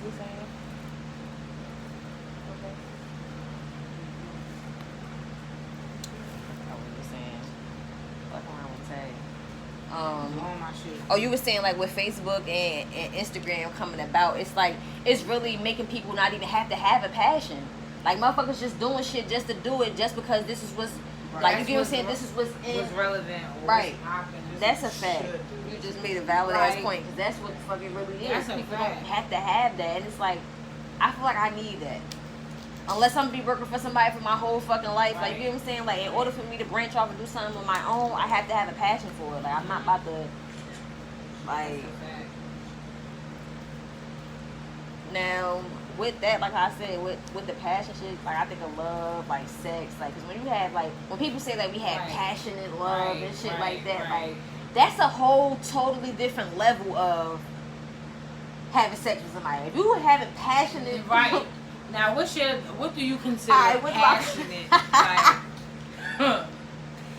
you saying? Okay. What you saying? What I would say? On my shit. Oh, you were saying like with Facebook and Instagram coming about, it's like it's really making people not even have to have a passion. Like motherfuckers just doing shit just to do it, just because this is what's like, you get what I'm saying? This is what's in. What's relevant. Or right. What's popping. That's a fact. You just made a valid ass point, because that's what the fuck it really is. That's a People fact. don't have to have that, and it's like, I feel like I need that. Unless I'm gonna be working for somebody for my whole fucking life, Right. like, you know what I'm saying? Like, in order for me to branch off and do something on my own, I have to have a passion for it. Like, I'm not about to, like. Now, with that, like I said, with the passion shit, like, I think of love, like sex, like, because when you have, like, when people say that we have Right. passionate love Right, and shit right, like that, right. like, that's a whole totally different level of having sex with somebody. If you having passionate, Right. Now, what do you consider Alright, what do I- passionate? Like,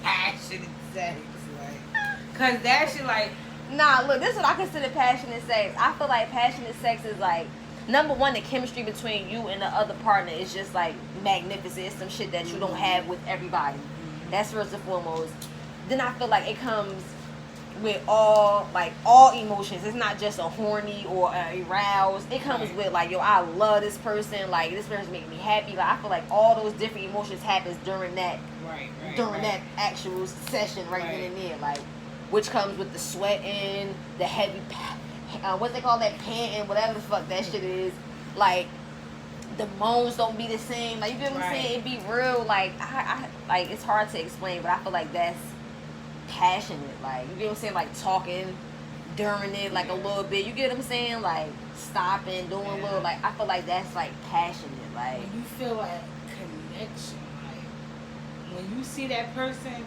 passionate sex, like, cause that shit, like, Nah, look, this is what I consider passionate sex. I feel like passionate sex is like, number one, the chemistry between you and the other partner is just like magnificent. It's some shit that you don't have with everybody. That's first and foremost. Then I feel like it comes with all emotions. It's not just a horny or a aroused. It comes Right. with like, yo, I love this person. Like, this person making me happy. Like, I feel like all those different emotions happens during that that actual session right then and there. Like, which comes with the sweating, the heavy, what they call that, panting, whatever the fuck that shit is. Like, the moans don't be the same. Like, you get what I'm saying? It be real. Like, I like, it's hard to explain, but I feel like that's passionate. Like, you get what I'm saying? Like, talking during it, like, a little bit. You get what I'm saying? Like, stopping, doing a little, like, I feel like that's, like, passionate. Like, when you feel like connection, like, when you see that person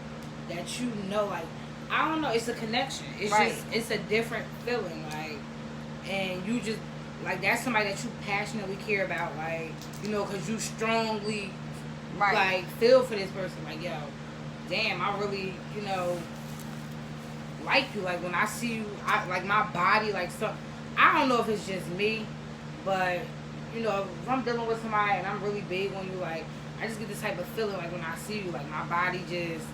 that you know, like, I don't know, it's a connection. It's just, it's a different feeling, like, and you just, like, that's somebody that you passionately care about, like, you know, because you strongly, like, feel for this person, like, yo, damn, I really, you know, like you. Like, when I see you, like, my body, like, so, I don't know if it's just me, but, you know, if I'm dealing with somebody and I'm really big on you, like, I just get this type of feeling, like, when I see you, like, my body just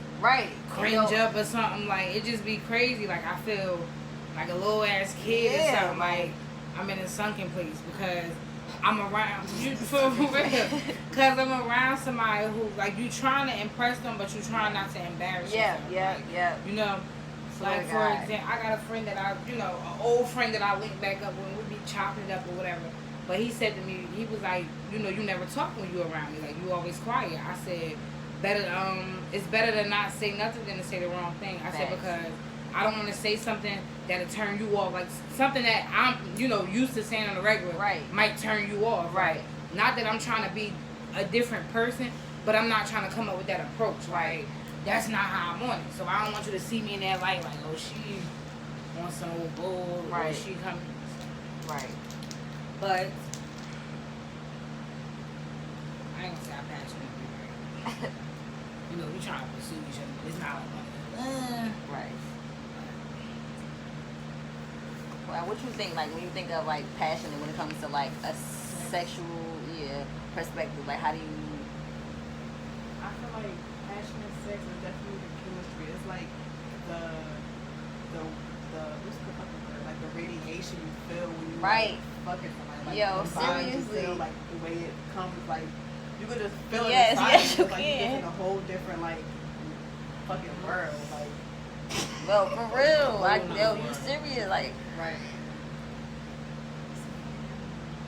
cringe up or something, like, it just be crazy. Like, I feel like a little ass kid or something, like, I'm in a sunken place because I'm around you, for real, because I'm around somebody who, like, you trying to impress them, but you trying not to embarrass yourself. You know, like, for example, I got a friend that an old friend that I link back up when we be chopping it up or whatever. But he said to me, he was like, you know, you never talk when you around me. Like, you always quiet. I said, it's better to not say nothing than to say the wrong thing. I said, because I don't want to say something that'll turn you off. Like, something that I'm, you know, used to saying on the regular might turn you off. Not that I'm trying to be a different person, but I'm not trying to come up with that approach. Like, that's not how I'm on it. So I don't want you to see me in that light, like, oh, she on some old bull, or she coming. But I ain't gonna say I'm passionate. You know, we trying to pursue each other, but it's not like Well, what you think, like, when you think of, like, passionate when it comes to, like, a sexual perspective? Like, how do you... I feel like passionate sex is definitely the chemistry. It's like the what's the fucking word? Like, the radiation you feel when you like, fucking somebody. Like, Yo, the vibe you seriously. feel, like, the way it comes, like, you could just feel it Yes, inside yes, you. you Like, can. you're just in a whole different, like, fucking world. Like, Well, for real. Like, yo, you serious? Like,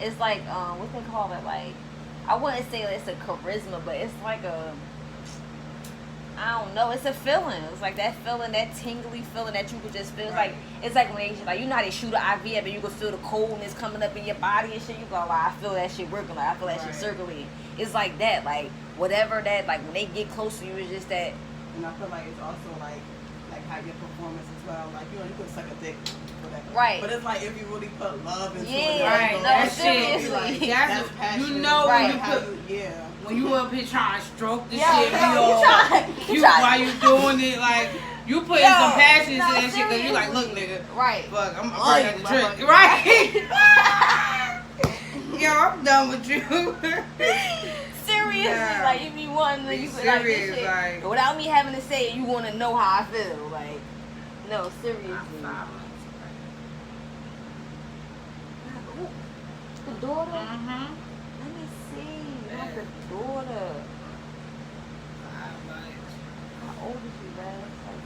it's like, what they call it? Like, I wouldn't say it's a charisma, but it's like a, I don't know, it's a feeling. It's like that feeling, that tingly feeling that you could just feel. It's like when they, like, you know how they shoot an IV up and you can feel the coldness coming up in your body and shit. You go, like, I feel that shit working. Like, I feel that shit circulating. It's like that. Like, whatever that, like, when they get close to you, it's just that. and I feel like it's also like how your performance as well. Like, you know, you could suck a dick. Whatever. But it's like if you really put love into it. No, that seriously. Like, that's passionate. You know, when you put, when you up here trying to stroke the shit, while you doing it, like, you putting some passion into that shit, because you like, look, nigga, fuck, I'm burning the trick. I'm done with you. Seriously, nah, like you be wanting to, you like this shit. Like, without me having to say it, you want to know how I feel. Like, no, seriously. The daughter? Mm-hmm. Let me see. Not the daughter. How old is she, man? Like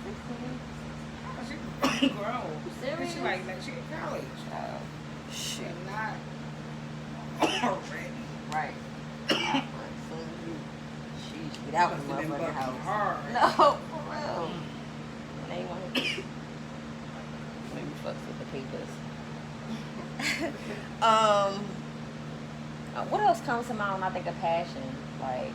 16? She grown. Serious? She like she in college. Shit. Not already. Right. Sheesh, get out of the motherfucking house. Hard. No, for real. They ain't want to maybe fucks with the papers. What else comes to mind when I think of passion? Like,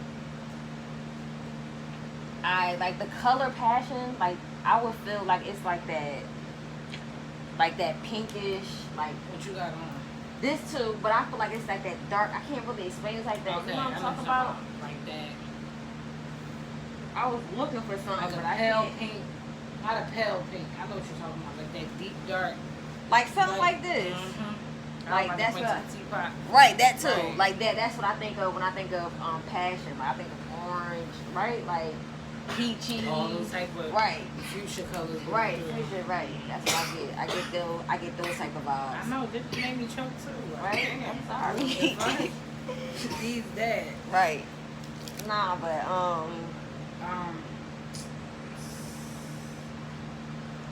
I like the color passion. Like, I would feel like it's like that pinkish. Like, what you got on? This too, but I feel like it's like that dark. I can't really explain it like that. Okay, you know what I'm talking about? Like that. I was looking for something, Like but a I pale can't. pink. Not a pale pink. I know what you're talking about. Like that deep dark. Like something like this. Mm-hmm. Like that's what. Teapot. Right, that too. Right. Like that. That's what I think of when I think of passion. Like I think of orange, right? Like peachy. All those type of right. fuchsia colors. Right, fuchsia. Right. That's what I get. I get those type of vibes. I know. This made me choke too. Like, Right. I'm sorry. These dead. Right. Nah, but I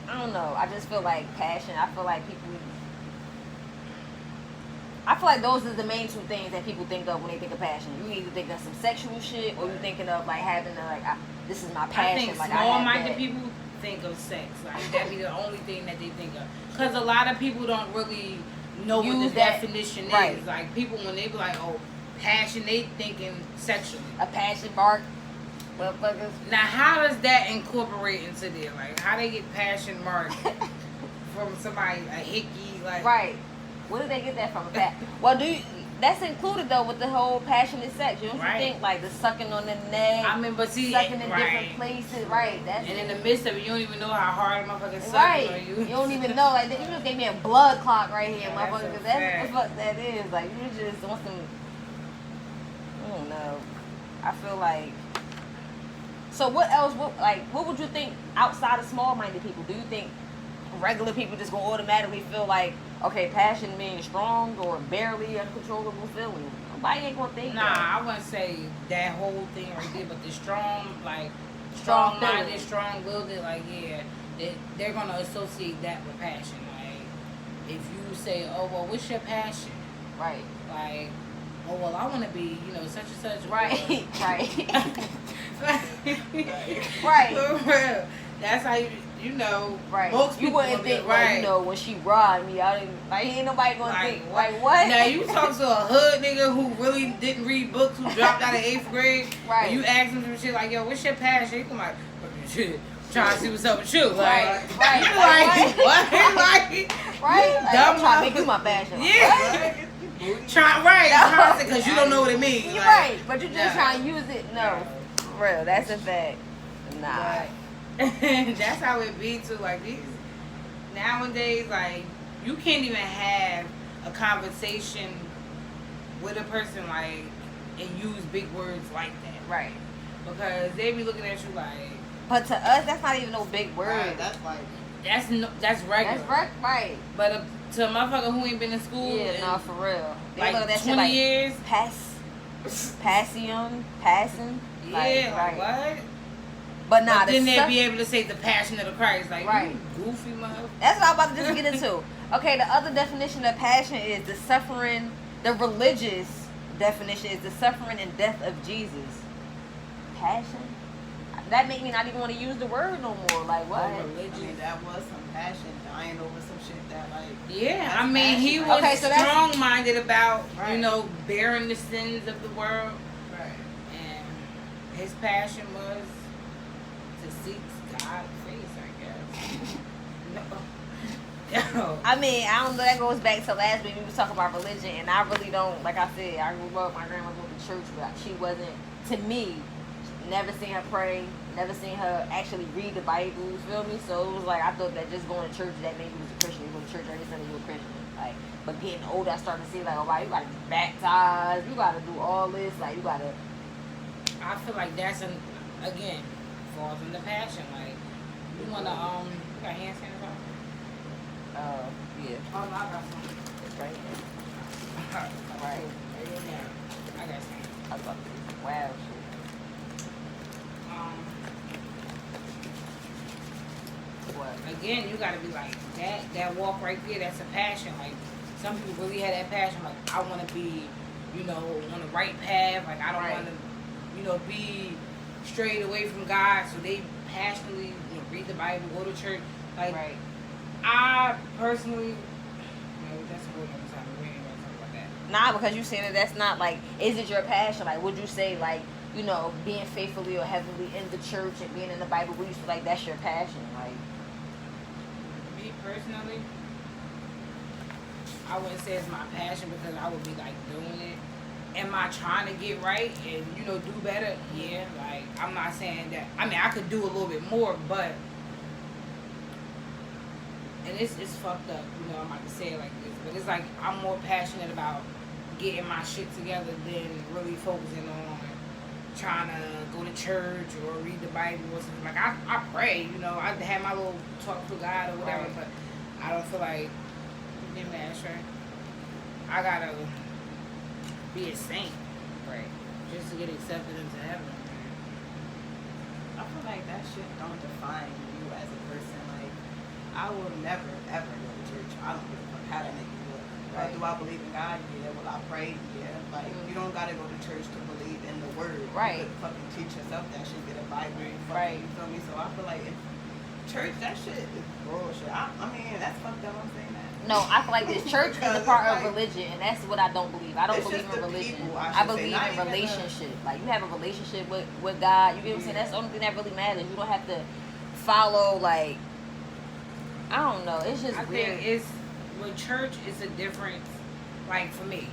don't know. I just feel like passion. I feel like those are the main two things that people think of when they think of passion. You either think of some sexual shit, or you thinking of like having to this is my passion. I think like small-minded people think of sex. Like that be the only thing that they think of. Because a lot of people don't really know what the definition is. Like people when they be like, oh, passion, they thinking sexually. A passion mark, motherfuckers. Now, how does that incorporate into there? Like, how they get passion mark from somebody, a hickey, like... Right. Where did they get that from? Well, that's included, though, with the whole passionate sex. You don't think, like, the sucking on the neck, I mean, but see... sucking in different places. Right. That's and in the midst of it, you don't even know how hard a motherfucker sucking on you. You don't even know. Like, you just gave me a blood clot right here, Yeah, motherfucker. Because that's what the fuck that is. Like, you just want some... I don't know. I feel like... So what else? What would you think outside of small-minded people? Do you think regular people just gonna automatically feel like, okay, passion means strong or barely uncontrollable feeling? Nobody ain't gonna think. Nah, that. I wouldn't say that whole thing right there, but the strong Strong-minded, strong-willed, like they're gonna associate that with passion. Like if you say, oh well, what's your passion? Right. Like, oh well, I want to be, such and such. Right. Right. Right. For real. That's how Right. Most you wouldn't think, right. When she robbed me, I didn't. Like, ain't nobody gonna think. Like, what? Now you talk to a hood nigga who really didn't read books, who dropped out of 8th grade. Right. And you ask him some shit like, yo, what's your passion? He come like, shit. Trying to see what's up with you. Right. Like, right. You like, what? Like, right. Like, dumb I'm trying to make you my passion. Yeah. Trying to because you don't know what it means. You're like, right, but you just trying to use it. No, for real, that's a fact. Nah. That's how it be too. Like these nowadays, like you can't even have a conversation with a person like and use big words like that. Right. Because they be looking at you like. But to us, that's not even no big word. Right, that's like. That's regular. That's right. But to a motherfucker who ain't been in school. Yeah, no, for real. They like look at that 20 shit like years. Passing. Yeah, like what? But nah, then they'll be able to say the passion of the Christ, like you goofy mother. That's what I'm about to just get into. Okay, the other definition of passion is the suffering. The religious definition is the suffering and death of Jesus. Passion. That make me not even want to use the word no more. Like what? Religion. I mean, that was some passion, dying over some shit that like. Yeah, I mean, he was so strong-minded about bearing the sins of the world. Right. And his passion was to seek God's face, I guess. No. I mean, I don't know. That goes back to last week. We was talking about religion, and I really don't. Like I said, I grew up. My grandma went to church, but she wasn't. To me, never seen her pray. Never seen her actually read the Bible. You feel me? So it was like I thought that just going to church that meant you was a Christian. You go to church every Sunday, you're a Christian. Like, but getting older, I started to see like, oh wow, you gotta be baptized, you gotta do all this, like you gotta. I feel like that's again falls in the passion. Like you wanna you got hand sanitizer? Yeah. Oh, no, I got some. It's right here. All right. Yeah, I got some. I was about to do some wild shit. What? Again, you gotta be like that walk right there, that's a passion. Like some people really have that passion, like I wanna be, on the right path, like I don't wanna, be strayed away from God, so they passionately read the Bible, go to church. Like I personally that's a whole other time. We ain't gonna talk about that. Nah, because you saying that's not like, is it your passion? Like, would you say like, being faithfully or heavily in the church and being in the Bible, would you feel like that's your passion? Like, me personally, I wouldn't say it's my passion because I would be like doing it. Am I trying to get right and do better? Yeah, like I'm not saying that. I mean, I could do a little bit more, but and it's fucked up. I'm about to say it like this, but it's like I'm more passionate about getting my shit together than really focusing on trying to go to church or read the Bible or something. Like I pray, I have my little talk to God or whatever, but I don't feel like get mad, sure. I gotta be a saint, just to get accepted into heaven. I feel like that shit don't define you as a person. Like I will never ever go to church. I don't give a fuck how that make me look. Like, do I believe in God? Yeah. Will I pray? Yeah. Like you don't gotta go to church to believe in the word. Right. You could fucking teach yourself that shit. Get a Bible. Right. You feel me? So I feel like if church, that shit is bullshit. I mean, that's fucked up. I'm saying that. no, I feel like this church is a part of religion, and that's what I don't believe. I don't believe in religion. People, I believe in relationship. Like you have a relationship with God. You get what I'm saying? That's the only thing that really matters. You don't have to follow like, I don't know. It's just weird. Think it's with church. It's a difference. Like for me,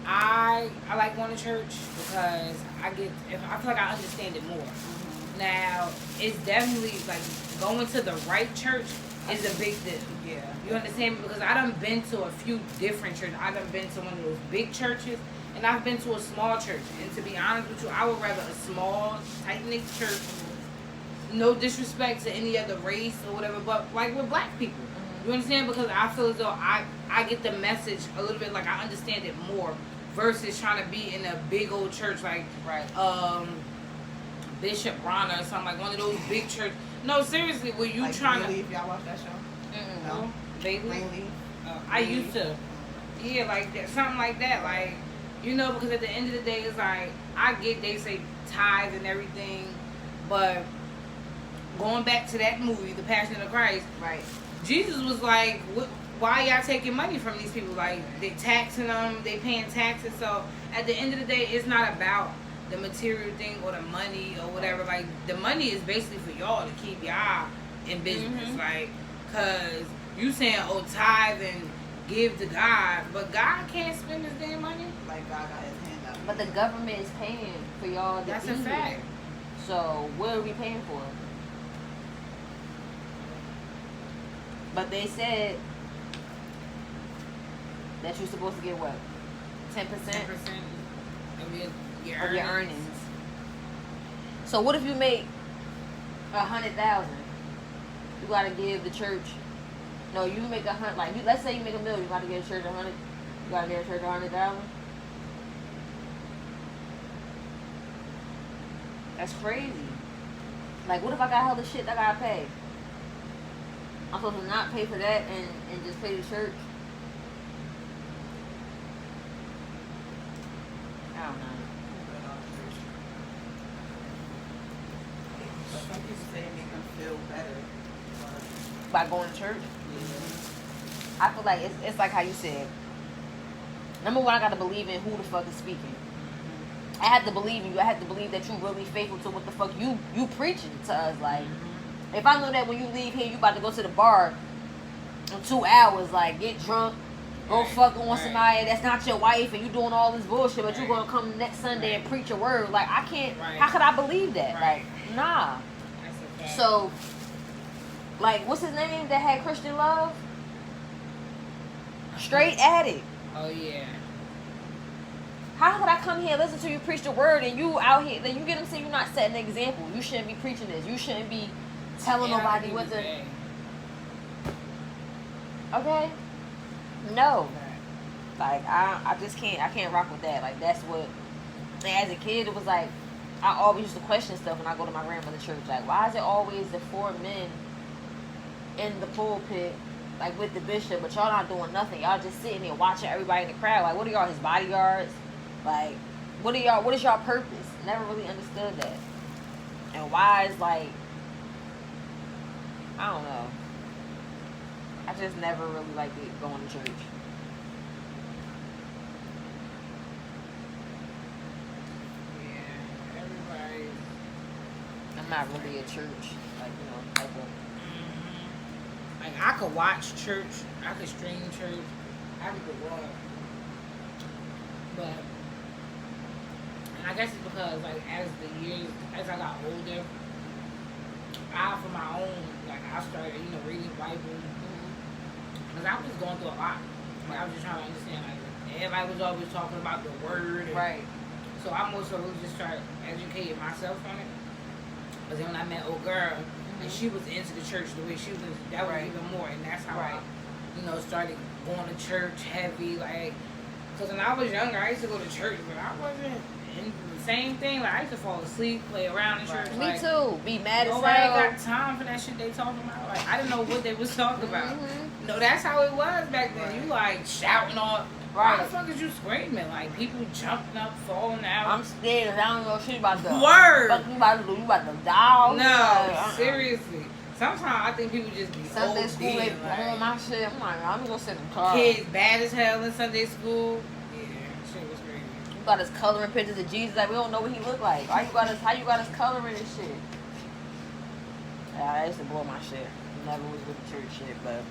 I like going to church because I feel like I understand it more. Mm-hmm. Now it's definitely like going to the right church is a big deal. Yeah. You understand? Because I done been to a few different churches. I done been to one of those big churches, and I've been to a small church. And to be honest with you, I would rather a small, tight-knit church. No disrespect to any other race or whatever, but like with black people. You understand? Because I feel as though I get the message a little bit, like I understand it more versus trying to be in a big old church like Bishop Bronner or something, like one of those big church. No, seriously, were you like trying to... If y'all watch that show? No. Vaguely? I Greenleaf. used to. Yeah, like that, something like that. Like, because at the end of the day, it's like, I get they say tithe and everything, but going back to that movie, The Passion of Christ, Jesus was like, why y'all taking money from these people? Like, they taxing them, they paying taxes. So at the end of the day, it's not about the material thing or the money or whatever. Like, the money is basically for y'all to keep y'all in business. Mm-hmm. Like, because you saying, tithe and give to God, but God can't spend his damn money. Like, God got his hand out. But the government is paying for y'all to That's eat a fact. So what are we paying for? But they said that you're supposed to get what? 10%? 10% of your earnings. So what if you make 100,000? You gotta give the church. No, you make 100. Like, let's say you make $1 million, you gotta give the church 100. You gotta give the church 100,000. That's crazy. Like, what if I got hella shit that I gotta pay? I'm supposed to not pay for that and just pay the church? I don't know. Some people say it make them feel better. By going to church? Yeah. I feel like it's like how you said. Number one, I gotta believe in who the fuck is speaking. I have to believe in you. I have to believe that you really faithful to what the fuck you preaching to us. Like, if I know that when you leave here, you about to go to the bar in 2 hours, like, get drunk, go fuck on somebody that's not your wife, and you doing all this bullshit, but you gonna come next Sunday and preach a word. Like, I can't. How could I believe that? Like, nah. So, like, what's his name that had Christian Love? Straight addict. Oh yeah. How could I come here and listen to you preach the word and you out here? Then you get them saying you're not setting an example. You shouldn't be preaching this. You shouldn't be telling nobody what to. Okay. No. Like I just can't. I can't rock with that. Like that's what. And as a kid, it was like I always used to question stuff when I go to my grandmother's church. Like, why is it always the 4 men in the pulpit, like with the bishop, but y'all not doing nothing? Y'all just sitting there watching everybody in the crowd. Like, what are y'all, his bodyguards? Like, what is y'all purpose? Never really understood that. And why is like, I don't know. I just never really liked it going to church. Yeah, everybody. I'm not really a church, like, you know, type of. Like, I could watch church, I could stream church, I could go on. But I guess it's because, like, as I got older, I, for my own, like, I started, you know, reading the Bible. Because I was just going through a lot. Like, I was just trying to understand, like, everybody was always talking about the word. Right. So I most of really just started educating myself on it. But then when I met old girl, and she was into the church the way she was, that was even more. And that's how I, you know, started going to church heavy. Like, because when I was younger, I used to go to church, but I wasn't into the same thing. Like, I used to fall asleep, play around in church. Me like, too. Be mad as hell. Nobody got time for that shit they talking about. Like, I didn't know what they was talking about. No, that's how it was back then. You, like, shouting on. Why the fuck is you screaming? Like, people jumping up, falling out. I'm scared. I don't know shit about the word. What you about to do? You about to die? No, seriously. Sometimes I think people just be Sunday school, they blowing my shit. I'm like, I'm gonna sit in the car. Kids bad as hell in Sunday school. Yeah, shit was crazy. You got us coloring pictures of Jesus like we don't know what he look like. How you got us coloring and shit? Yeah, I used to blow my shit. Never was with the church shit, but